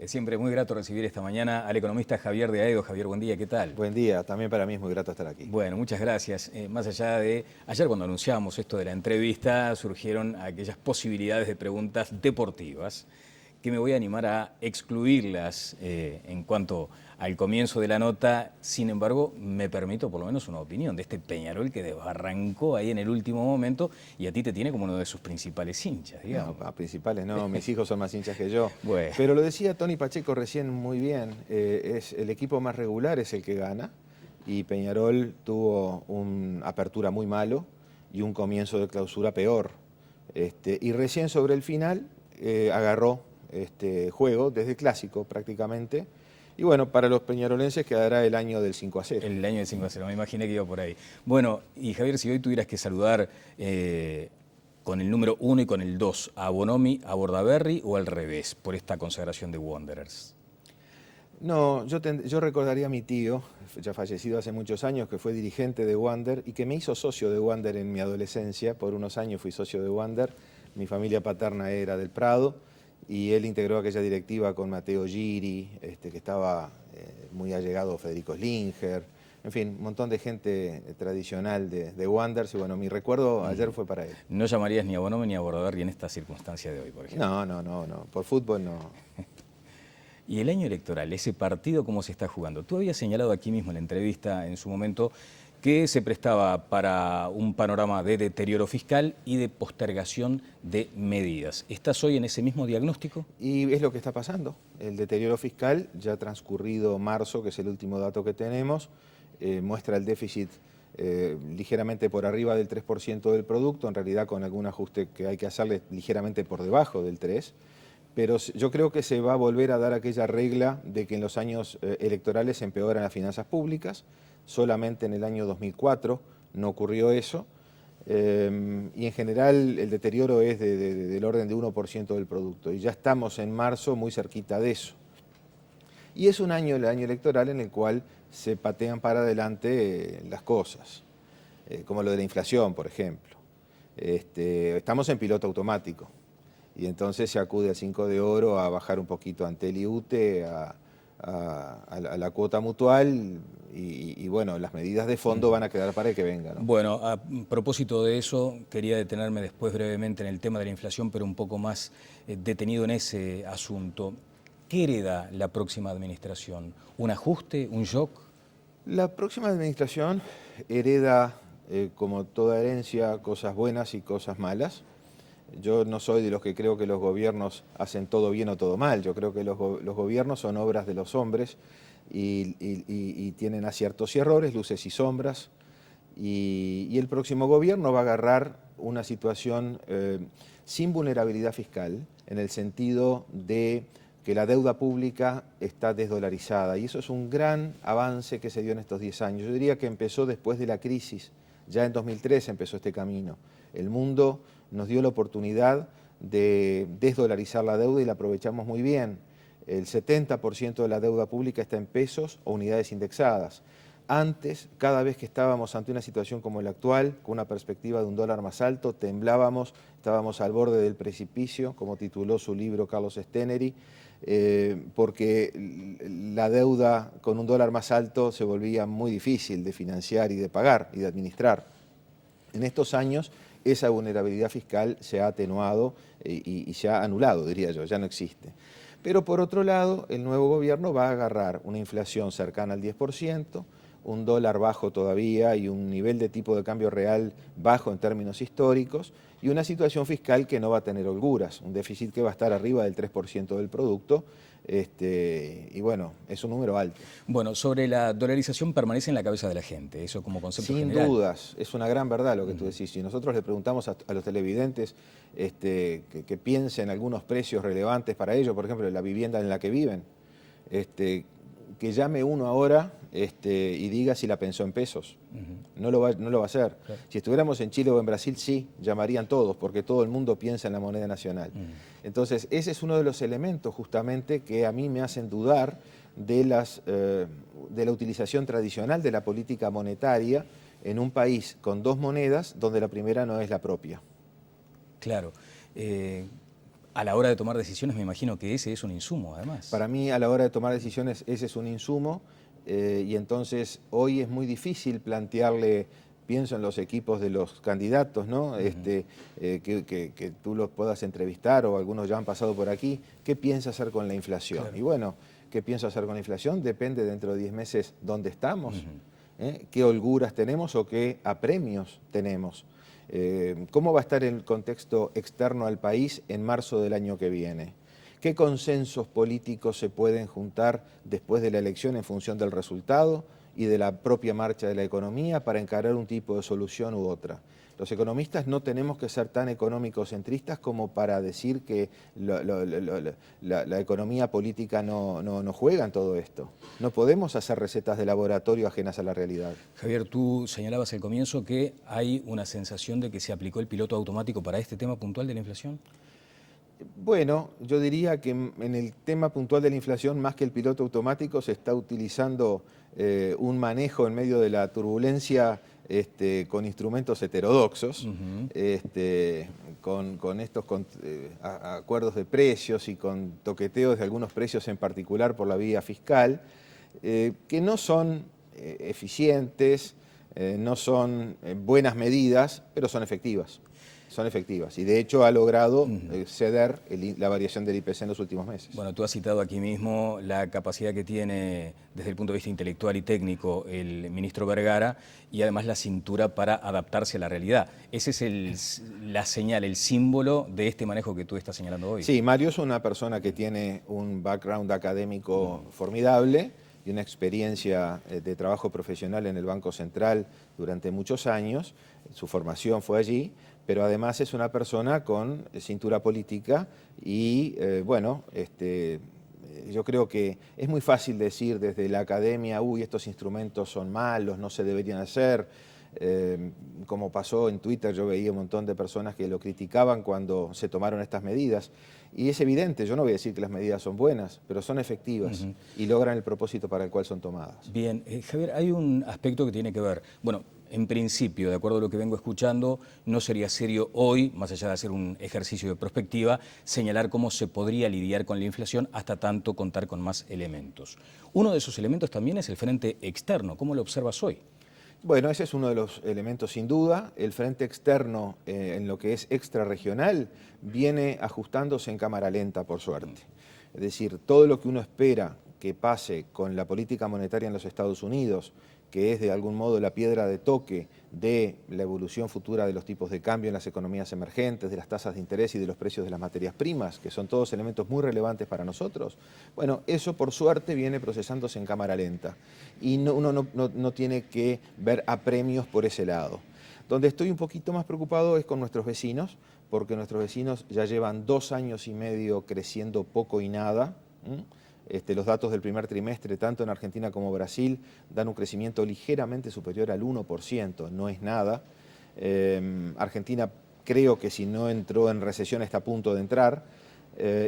Siempre muy grato recibir esta mañana al economista Javier de Aedo. Javier, buen día, ¿qué tal? Buen día, también para mí es muy grato estar aquí. Bueno, muchas gracias. Más allá de, ayer cuando anunciamos esto de la entrevista, surgieron aquellas posibilidades de preguntas deportivas que me voy a animar a excluirlas en cuanto al comienzo de la nota. Sin embargo, me permito por lo menos una opinión de este Peñarol que desbarrancó ahí en el último momento y a ti te tiene como uno de sus principales hinchas, digamos. No, a principales no, mis hijos son más hinchas que yo. Bueno. Pero lo decía Tony Pacheco recién muy bien, es el equipo más regular es el que gana y Peñarol tuvo una apertura muy malo y un comienzo de clausura peor. Y recién sobre el final agarró juego desde el clásico prácticamente. Y bueno, para los peñarolenses quedará el año del 5-0. El año del 5-0, me imaginé que iba por ahí. Bueno, y Javier, si hoy tuvieras que saludar con el número 1 y con el 2, ¿a Bonomi, a Bordaberry o al revés, por esta consagración de Wanderers? No, yo recordaría a mi tío, ya fallecido hace muchos años, que fue dirigente de Wander y que me hizo socio de Wander en mi adolescencia. Por unos años fui socio de Wander. Mi familia paterna era del Prado y él integró aquella directiva con Matteo Giri, que estaba muy allegado a Federico Slinger, en fin, un montón de gente tradicional de Wanderers. Y bueno, mi recuerdo ayer fue para él. ¿No llamarías ni a Bonomi ni a Bordaberry en esta circunstancia de hoy, por ejemplo? No, por fútbol no. Y el año electoral, ese partido, ¿cómo se está jugando? Tú habías señalado aquí mismo en la entrevista en su momento que se prestaba para un panorama de deterioro fiscal y de postergación de medidas. ¿Estás hoy en ese mismo diagnóstico? Y es lo que está pasando. El deterioro fiscal, ya transcurrido marzo, que es el último dato que tenemos, muestra el déficit ligeramente por arriba del 3% del producto, en realidad con algún ajuste que hay que hacerle ligeramente por debajo del 3%. Pero yo creo que se va a volver a dar aquella regla de que en los años electorales se empeoran las finanzas públicas. Solamente en el año 2004 no ocurrió eso. Y en general el deterioro es del orden de 1% del producto. Y ya estamos en marzo muy cerquita de eso. Y es un año, el año electoral, en el cual se patean para adelante las cosas, como lo de la inflación, por ejemplo. Estamos en piloto automático. Y entonces se acude al 5 de oro a bajar un poquito ante el IUTE, a la cuota mutual y bueno, las medidas de fondo van a quedar para el que venga, ¿no? Bueno, a propósito de eso, quería detenerme después brevemente en el tema de la inflación, pero un poco más detenido en ese asunto. ¿Qué hereda la próxima administración? ¿Un ajuste? ¿Un shock? La próxima administración hereda, como toda herencia, cosas buenas y cosas malas. Yo no soy de los que creo que los gobiernos hacen todo bien o todo mal. Yo creo que los gobiernos son obras de los hombres y tienen aciertos y errores, luces y sombras. Y el próximo gobierno va a agarrar una situación sin vulnerabilidad fiscal, en el sentido de que la deuda pública está desdolarizada. Y eso es un gran avance que se dio en estos 10 años. Yo diría que empezó después de la crisis. Ya en 2003 empezó este camino. El mundo nos dio la oportunidad de desdolarizar la deuda y la aprovechamos muy bien. El 70% de la deuda pública está en pesos o unidades indexadas. Antes, cada vez que estábamos ante una situación como la actual, con una perspectiva de un dólar más alto, temblábamos, estábamos al borde del precipicio, como tituló su libro Carlos Steneri, porque la deuda con un dólar más alto se volvía muy difícil de financiar y de pagar y de administrar. En estos años esa vulnerabilidad fiscal se ha atenuado y se ha anulado, diría yo, ya no existe. Pero por otro lado, el nuevo gobierno va a agarrar una inflación cercana al 10%, un dólar bajo todavía y un nivel de tipo de cambio real bajo en términos históricos y una situación fiscal que no va a tener holguras, un déficit que va a estar arriba del 3% del producto. Y bueno, es un número alto. Bueno, sobre la dolarización permanece en la cabeza de la gente, eso como concepto Sin general. dudas, es una gran verdad lo que tú decís. Si nosotros le preguntamos a los televidentes que piensen algunos precios relevantes para ellos, por ejemplo, la vivienda en la que viven, que llame uno ahora y diga si la pensó en pesos. No lo va a hacer. Claro. Si estuviéramos en Chile o en Brasil, sí, llamarían todos, porque todo el mundo piensa en la moneda nacional. Entonces, ese es uno de los elementos justamente que a mí me hacen dudar de la utilización tradicional de la política monetaria en un país con dos monedas donde la primera no es la propia. Claro. a la hora de tomar decisiones me imagino que ese es un insumo, además. Para mí, a la hora de tomar decisiones, ese es un insumo, y entonces hoy es muy difícil plantearle, pienso en los equipos de los candidatos, ¿no? Que tú los puedas entrevistar, o algunos ya han pasado por aquí, ¿qué piensa hacer con la inflación? Claro. Y bueno, ¿qué pienso hacer con la inflación? Depende dentro de 10 meses dónde estamos, qué holguras tenemos o qué apremios tenemos. ¿Cómo va a estar el contexto externo al país en marzo del año que viene? ¿Qué consensos políticos se pueden juntar después de la elección en función del resultado y de la propia marcha de la economía para encarar un tipo de solución u otra? Los economistas no tenemos que ser tan económico-centristas como para decir que la economía política no juega en todo esto. No podemos hacer recetas de laboratorio ajenas a la realidad. Javier, tú señalabas al comienzo que hay una sensación de que se aplicó el piloto automático para este tema puntual de la inflación. Bueno, yo diría que en el tema puntual de la inflación, más que el piloto automático, se está utilizando un manejo en medio de la turbulencia con instrumentos heterodoxos, con estos acuerdos de precios y con toqueteos de algunos precios en particular por la vía fiscal, que no son eficientes, no son buenas medidas, pero son efectivas. Son efectivas y de hecho ha logrado ceder la variación del IPC en los últimos meses. Bueno, tú has citado aquí mismo la capacidad que tiene desde el punto de vista intelectual y técnico el ministro Vergara y además la cintura para adaptarse a la realidad. Ese es la señal, el símbolo de este manejo que tú estás señalando hoy. Sí, Mario es una persona que tiene un background académico formidable y una experiencia de trabajo profesional en el Banco Central durante muchos años. Su formación fue allí, pero además es una persona con cintura política y, yo creo que es muy fácil decir desde la academia, uy, estos instrumentos son malos, no se deberían hacer. Como pasó en Twitter, yo veía un montón de personas que lo criticaban cuando se tomaron estas medidas. Y es evidente, yo no voy a decir que las medidas son buenas, pero son efectivas y logran el propósito para el cual son tomadas. Bien, Javier, hay un aspecto que tiene que ver, bueno, en principio, de acuerdo a lo que vengo escuchando, no sería serio hoy, más allá de hacer un ejercicio de prospectiva, señalar cómo se podría lidiar con la inflación hasta tanto contar con más elementos. Uno de esos elementos también es el frente externo. ¿Cómo lo observas hoy? Bueno, ese es uno de los elementos sin duda. El frente externo en lo que es extrarregional viene ajustándose en cámara lenta, por suerte. Es decir, todo lo que uno espera que pase con la política monetaria en los Estados Unidos, que es de algún modo la piedra de toque de la evolución futura de los tipos de cambio en las economías emergentes, de las tasas de interés y de los precios de las materias primas, que son todos elementos muy relevantes para nosotros. Bueno, eso por suerte viene procesándose en cámara lenta y uno no tiene que ver apremios por ese lado. Donde estoy un poquito más preocupado es con nuestros vecinos, porque nuestros vecinos ya llevan 2 años y medio creciendo poco y nada. Los datos del primer trimestre, tanto en Argentina como Brasil, dan un crecimiento ligeramente superior al 1%, no es nada. Argentina creo que si no entró en recesión está a punto de entrar.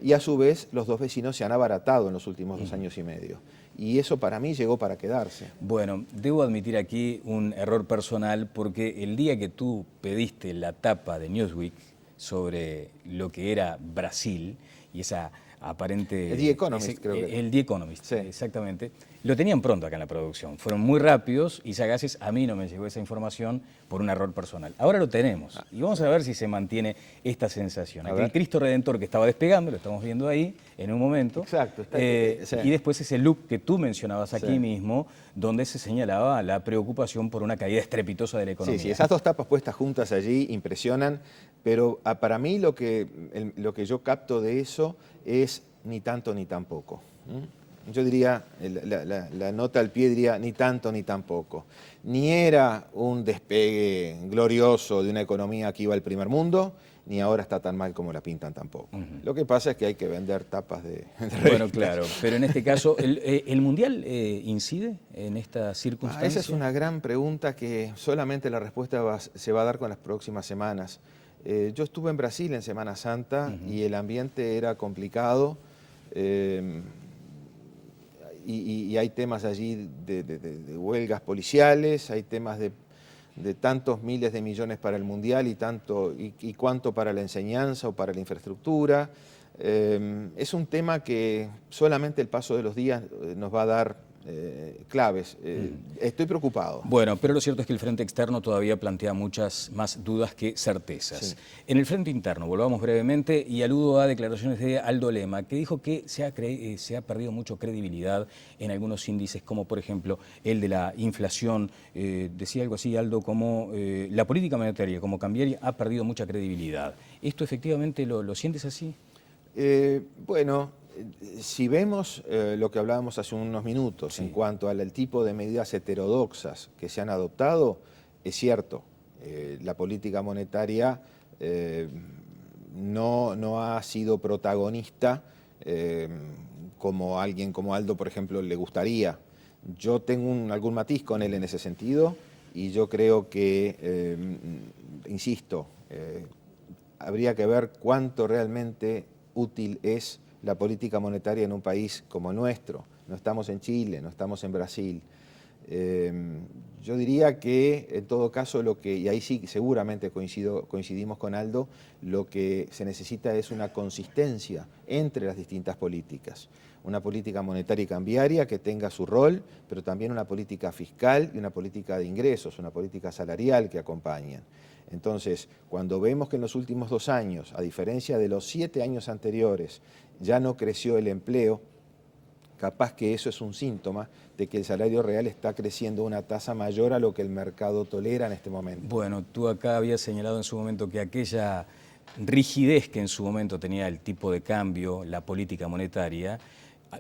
Y a su vez los dos vecinos se han abaratado en los últimos 2 años y medio. Y eso para mí llegó para quedarse. Bueno, debo admitir aquí un error personal porque el día que tú pediste la tapa de Newsweek sobre lo que era Brasil y esa aparente... El The Economist, creo que. El The Economist, sí. Exactamente. Lo tenían pronto acá en la producción. Fueron muy rápidos y sagaces. A mí no me llegó esa información por un error personal. Ahora lo tenemos y vamos a ver si se mantiene esta sensación. Aquel Cristo Redentor que estaba despegando, lo estamos viendo ahí en un momento. Exacto. Sí. Y después ese look que tú mencionabas aquí mismo, donde se señalaba la preocupación por una caída estrepitosa de la economía. Sí, esas dos tapas puestas juntas allí impresionan, pero para mí lo que yo capto de eso es ni tanto ni tampoco. Yo diría, la nota al pie diría ni tanto ni tampoco. Ni era un despegue glorioso de una economía que iba al primer mundo, ni ahora está tan mal como la pintan tampoco. Lo que pasa es que hay que vender tapas de Bueno, claro, pero en este caso, ¿el Mundial incide en esta circunstancia? Esa es una gran pregunta que solamente la respuesta se va a dar con las próximas semanas. Yo estuve en Brasil en Semana Santa y el ambiente era complicado. Y hay temas allí de huelgas policiales, hay temas de tantos miles de millones para el Mundial y cuánto para la enseñanza o para la infraestructura. Es un tema que solamente el paso de los días nos va a dar claves. Estoy preocupado. Bueno, pero lo cierto es que el frente externo todavía plantea muchas más dudas que certezas. Sí. En el frente interno, volvamos brevemente y aludo a declaraciones de Aldo Lema, que dijo que se ha perdido mucho credibilidad en algunos índices, como por ejemplo el de la inflación. Decía algo así, Aldo, como la política monetaria, como cambiaria, ha perdido mucha credibilidad. ¿Esto efectivamente lo sientes así? Bueno, si vemos lo que hablábamos hace unos minutos en cuanto al tipo de medidas heterodoxas que se han adoptado, es cierto, la política monetaria no ha sido protagonista como alguien como Aldo, por ejemplo, le gustaría. Yo tengo algún matiz con él en ese sentido y yo creo que, insisto, habría que ver cuánto realmente útil es la política monetaria en un país como el nuestro. No estamos en Chile, no estamos en Brasil. Yo diría que en todo caso y ahí sí seguramente coincidimos con Aldo, lo que se necesita es una consistencia entre las distintas políticas. Una política monetaria y cambiaria que tenga su rol, pero también una política fiscal y una política de ingresos, una política salarial que acompañen. Entonces, cuando vemos que en los últimos 2 años, a diferencia de los 7 años anteriores, ya no creció el empleo, capaz que eso es un síntoma de que el salario real está creciendo a una tasa mayor a lo que el mercado tolera en este momento. Bueno, tú acá habías señalado en su momento que aquella rigidez que en su momento tenía el tipo de cambio, la política monetaria,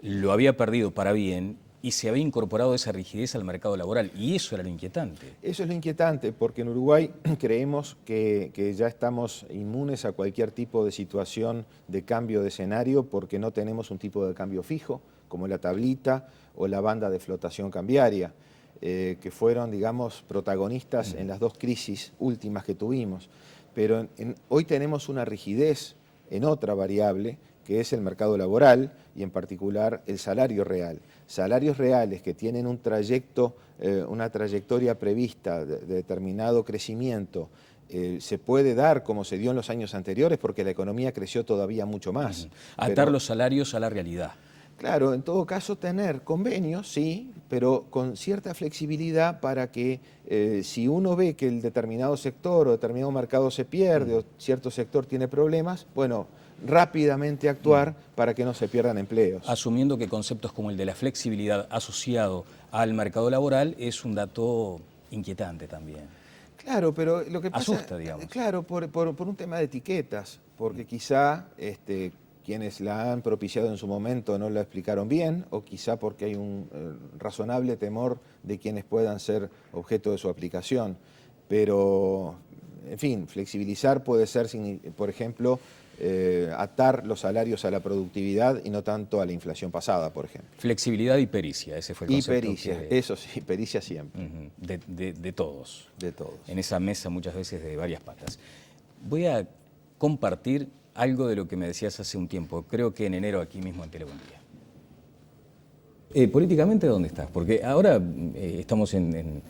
lo había perdido para bien y se había incorporado esa rigidez al mercado laboral, y eso era lo inquietante. Eso es lo inquietante, porque en Uruguay creemos que ya estamos inmunes a cualquier tipo de situación de cambio de escenario porque no tenemos un tipo de cambio fijo, como la tablita o la banda de flotación cambiaria, que fueron, digamos, protagonistas en las 2 crisis últimas que tuvimos. Pero hoy tenemos una rigidez en otra variable, que es el mercado laboral y en particular el salario real. Salarios reales que tienen un trayecto, una trayectoria prevista de determinado crecimiento, se puede dar como se dio en los años anteriores porque la economía creció todavía mucho más. Atar los salarios a la realidad. Claro, en todo caso tener convenios, sí, pero con cierta flexibilidad para que si uno ve que el determinado sector o determinado mercado se pierde o cierto sector tiene problemas, bueno, rápidamente actuar para que no se pierdan empleos. Asumiendo que conceptos como el de la flexibilidad asociado al mercado laboral es un dato inquietante también. Claro, pero lo que pasa... Asusta, digamos. Claro, por un tema de etiquetas, porque quizá quienes la han propiciado en su momento no la explicaron bien, o quizá porque hay un razonable temor de quienes puedan ser objeto de su aplicación. Pero, en fin, flexibilizar puede ser, por ejemplo, atar los salarios a la productividad y no tanto a la inflación pasada, por ejemplo. Flexibilidad y pericia, ese fue el concepto. Y pericia, eso sí, pericia siempre. De todos. De todos. En esa mesa muchas veces de varias patas. Voy a compartir algo de lo que me decías hace un tiempo, creo que en enero aquí mismo en Telebundía. Políticamente, ¿dónde estás? Porque ahora estamos en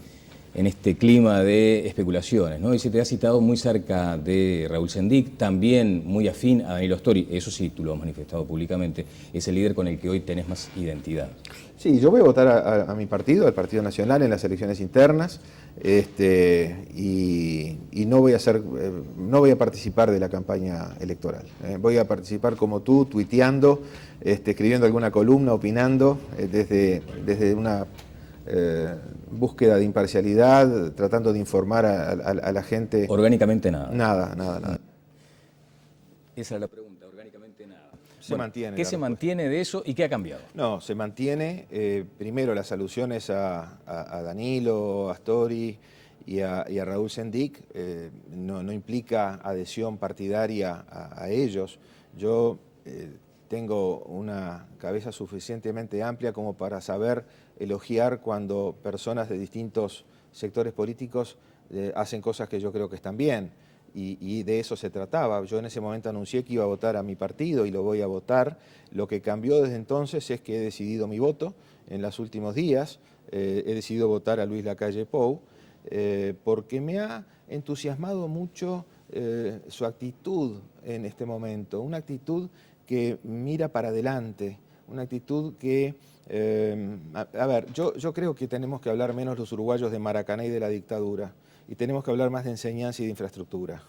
este clima de especulaciones, ¿no? Y se te ha citado muy cerca de Raúl Sendic, también muy afín a Danilo Astori, eso sí, tú lo has manifestado públicamente, es el líder con el que hoy tenés más identidad. Sí, yo voy a votar a mi partido, al Partido Nacional, en las elecciones internas, y no voy a participar de la campaña electoral. Voy a participar como tú, tuiteando, escribiendo alguna columna, opinando, desde una búsqueda de imparcialidad, tratando de informar a la gente. Orgánicamente nada. Nada. Esa es la pregunta, orgánicamente nada. Se mantiene. ¿Qué se mantiene de eso y qué ha cambiado? No, se mantiene, primero las alusiones a Danilo, Astori y a Raúl Sendic, no implica adhesión partidaria a ellos. Yo tengo una cabeza suficientemente amplia como para saber elogiar cuando personas de distintos sectores políticos hacen cosas que yo creo que están bien. Y de eso se trataba. Yo en ese momento anuncié que iba a votar a mi partido y lo voy a votar. Lo que cambió desde entonces es que he decidido mi voto en los últimos días. He decidido votar a Luis Lacalle Pou porque me ha entusiasmado mucho su actitud en este momento, una actitud que mira para adelante, una actitud que, a ver, yo creo que tenemos que hablar menos los uruguayos de Maracaná y de la dictadura, y tenemos que hablar más de enseñanza y de infraestructura.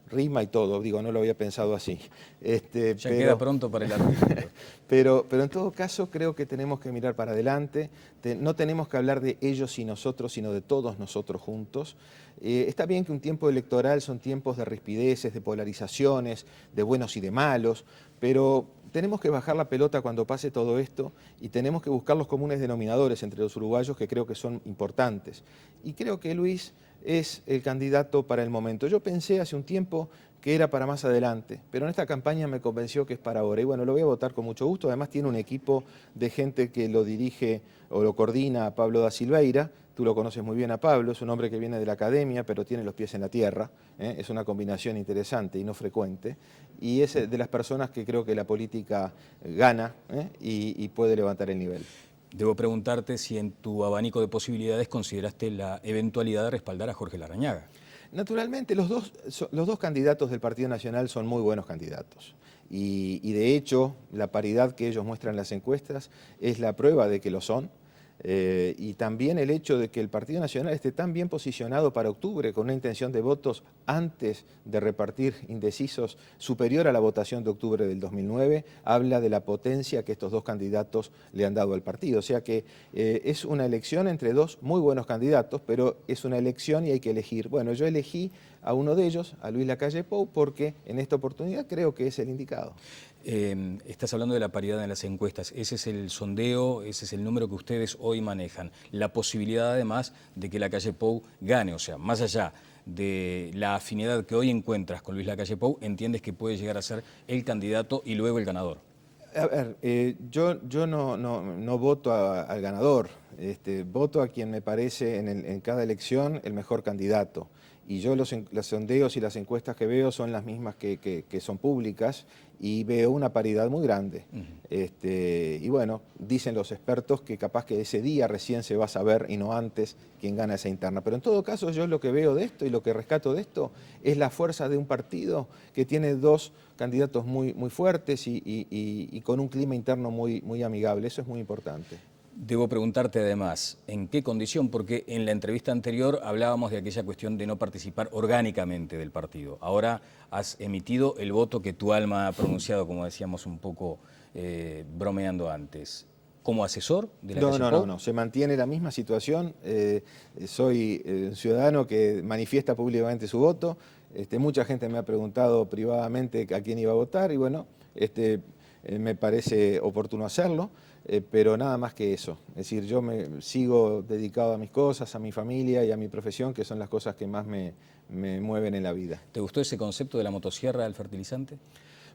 Rima y todo, digo, no lo había pensado así. Ya queda pronto para el artículo. pero en todo caso creo que tenemos que mirar para adelante, no tenemos que hablar de ellos y nosotros, sino de todos nosotros juntos. Está bien que un tiempo electoral son tiempos de rispideces, de polarizaciones, de buenos y de malos, pero tenemos que bajar la pelota cuando pase todo esto y tenemos que buscar los comunes denominadores entre los uruguayos que creo que son importantes. Y creo que Luis es el candidato para el momento. Yo pensé hace un tiempo que era para más adelante, pero en esta campaña me convenció que es para ahora. Y bueno, lo voy a votar con mucho gusto. Además tiene un equipo de gente que lo dirige o lo coordina a Pablo da Silveira. Tú lo conoces muy bien a Pablo, es un hombre que viene de la academia, pero tiene los pies en la tierra. Es una combinación interesante y no frecuente. Y es de las personas que creo que la política gana y puede levantar el nivel. Debo preguntarte si en tu abanico de posibilidades consideraste la eventualidad de respaldar a Jorge Larrañaga. Naturalmente, los dos candidatos del Partido Nacional son muy buenos candidatos. Y de hecho, la paridad que ellos muestran en las encuestas es la prueba de que lo son. Y también el hecho de que el Partido Nacional esté tan bien posicionado para octubre con una intención de votos antes de repartir indecisos superior a la votación de octubre del 2009, habla de la potencia que estos dos candidatos le han dado al partido. O sea que es una elección entre dos muy buenos candidatos, pero es una elección y hay que elegir. Bueno, yo elegí a uno de ellos, a Luis Lacalle Pou, porque en esta oportunidad creo que es el indicado. Estás hablando de la paridad en las encuestas. Ese es el sondeo, ese es el número que ustedes hoy manejan. La posibilidad, además, de que Lacalle Pou gane, o sea, más allá de la afinidad que hoy encuentras con Luis Lacalle Pou, entiendes que puede llegar a ser el candidato y luego el ganador. A ver, yo no voto al ganador, voto a quien me parece en cada elección el mejor candidato. Y yo los sondeos y las encuestas que veo son las mismas que son públicas y veo una paridad muy grande. Y bueno, dicen los expertos que capaz que ese día recién se va a saber y no antes quién gana esa interna. Pero en todo caso yo lo que veo de esto y lo que rescato de esto es la fuerza de un partido que tiene dos candidatos muy fuertes y con un clima interno muy amigable. Eso es muy importante. Debo preguntarte además, ¿en qué condición? Porque en la entrevista anterior hablábamos de aquella cuestión de no participar orgánicamente del partido. Ahora has emitido el voto que tu alma ha pronunciado, como decíamos un poco bromeando antes. ¿Como asesor de Lacalle Pou? No, se mantiene la misma situación. Soy un ciudadano que manifiesta públicamente su voto. Mucha gente me ha preguntado privadamente a quién iba a votar y bueno, me parece oportuno hacerlo. Pero nada más que eso. Es decir, yo me sigo dedicado a mis cosas, a mi familia y a mi profesión, que son las cosas que más me mueven en la vida. ¿Te gustó ese concepto de la motosierra del fertilizante?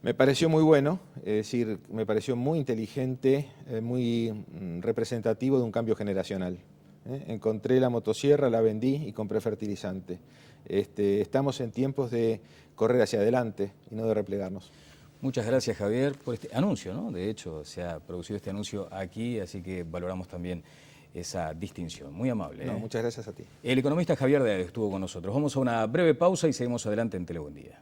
Me pareció muy bueno, es decir, me pareció muy inteligente, muy representativo de un cambio generacional. Encontré la motosierra, la vendí y compré fertilizante. Estamos en tiempos de correr hacia adelante y no de replegarnos. Muchas gracias, Javier, por este anuncio, ¿no? De hecho, se ha producido este anuncio aquí, así que valoramos también esa distinción. Muy amable. No, muchas gracias a ti. El economista Javier Deade estuvo con nosotros. Vamos a una breve pausa y seguimos adelante en Telebuendía.